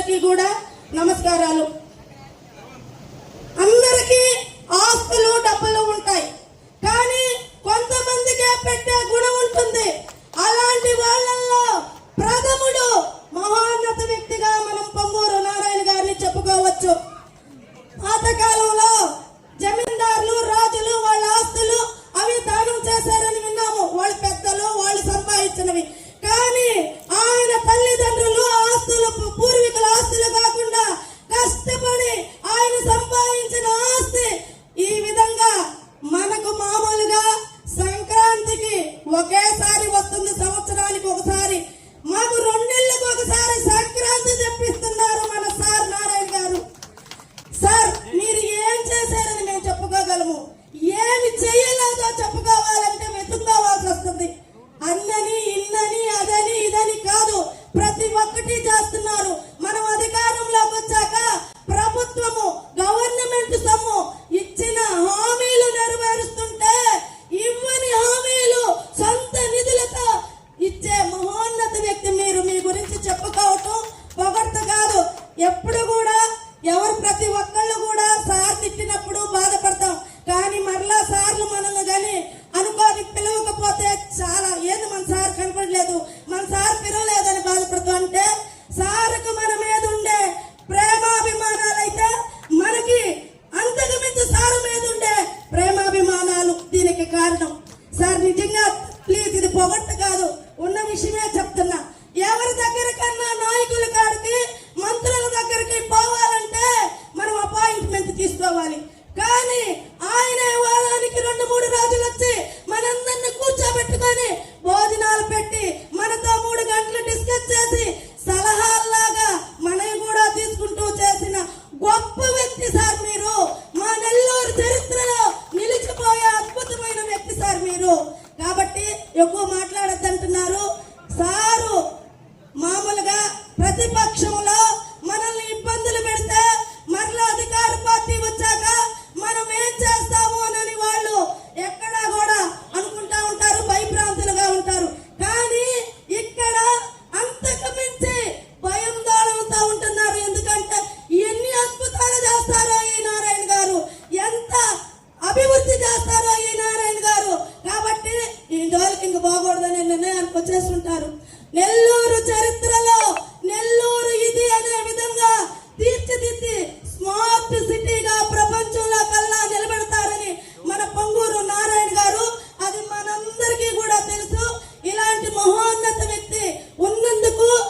అందరికీ కూడా నమస్కారాలు. అందరికీ ఆస్తులు డబ్బులు ఉంటాయి, కానీ కొంతమందికే పెట్టే గుణం ఉంటుంది. అలాంటి వాళ్ళల్లో ప్రథముడు మహోన్నత వ్యక్తిగా మనం పొంగూరు నారాయణ గారిని చెప్పుకోవచ్చు. పాతకాలంలో జమీందారులు రాజులు వాళ్ళ ఆస్తులు అవి దానం చేశారని విన్నాము, వాళ్ళ పెద్దలు వాళ్ళు సంపాదించినవి. కానీ ఆయన తల్లిదండ్రులు ఆస్తులు పూర్వీకుల ఆస్తులు కాకుండా కష్టపడి ఆయన సంపాదించిన ఆస్తి ఈ విధంగా మనకు మామూలుగా సంక్రాంతికి ఒకేసారి వస్తుంది, సంవత్సరానికి ఒకసారి. మాకు 2 నెలలకు ఒకసారి సంక్రాంతి తెప్పిస్తున్నారు మన సార్ నారాయణ గారు. సార్ మీరు ఏం చేశారని మేము చెప్పుకోగలము, ఏమి చేయలేదో చెప్పుకోవాలంటే వెతుక్కోవాల్సి వస్తుంది. అన్నని ఇన్నని అదని ఇదని కాదు, ప్రతి ఒక్కటి చేస్తున్నారు. మనం అధికారంలోకి వచ్చాక ప్రభుత్వము గవర్నమెంట్ సొమ్ము ఇచ్చిన హామీలు నెరవేరుస్తుంటే ఇవ్వని హామీలు సొంత నిధులతో ఇచ్చే మహోన్నత వ్యక్తి మీరు. మీ గురించి చెప్పుకోవటం పొగడ్త కాదు. ఎప్పుడు కూడా ప్రతి ఒక్కళ్ళు కూడా సార్ తిట్టినప్పుడు బాధపడతాం, కానీ మరలా సార్లు మనల్ని కానీ అనుకోని పిలవకపోతే చాలా ఏంది మన సార్ కనపడలేదు, మన సార్ పిలవలేదని బాధపడతాం. అంటే సార్కు మన మీద ఉండే ప్రేమాభిమానాలు అయితే మనకి అంతకు మించి సార్ మీద ఉండే ప్రేమాభిమానాలు దీనికి కారణం. సార్ నిజంగా ప్లీజ్ ఇది పొగట్ట కాదు, ఉన్న విషయమే చెప్తున్నా. ఎవరి దగ్గర కన్నా నాయకుల కాడికి మంత్రుల దగ్గరికి పోవాలంటే మనం అపాయింట్మెంట్ తీసుకోవాలి. కానీ ఆయన వారానికి 2-3 రోజులు వచ్చి మనందరిని కూర్చోబెట్టుకొని భోజనాలు పెట్టి మనతో 3 గంటలు డిస్కస్ చేసి సలహాల్లాగా మనవి కూడా తీసుకుంటూ చేసిన గొప్ప వ్యక్తి సార్ మీరు. మా నెల్లూరు చరిత్రలో నిలిచిపోయే అద్భుతమైన వ్యక్తి సార్ మీరు. కాబట్టి ఎక్కువ మాట్లాడద్దంటున్నారు. సారు మామూలుగా ప్రతిపక్షంలో మనల్ని ఇబ్బందులు పెడితే మరలా అధికార పార్టీ వచ్చాక మనం ఏం చేస్తాము అని వాళ్ళు ఎక్కడా కూడా అనుకుంటా ఉంటారు, భయభ్రాంతులుగా ఉంటారు. కానీ ఇక్కడ అంతకు మించి భయాందోళనతో ఉంటున్నారు. ఎందుకంటే ఎన్ని అద్భుతాలు చేస్తారో ఈ నారాయణ గారు, ఎంత అభివృద్ధి చేస్తారో ఈ నారాయణ గారు. కాబట్టి ఈ జోలికి ఇంక బాగూడదని నిర్ణయానికి వచ్చేస్తుంటారు. నెల్లూరు చరిత్రలో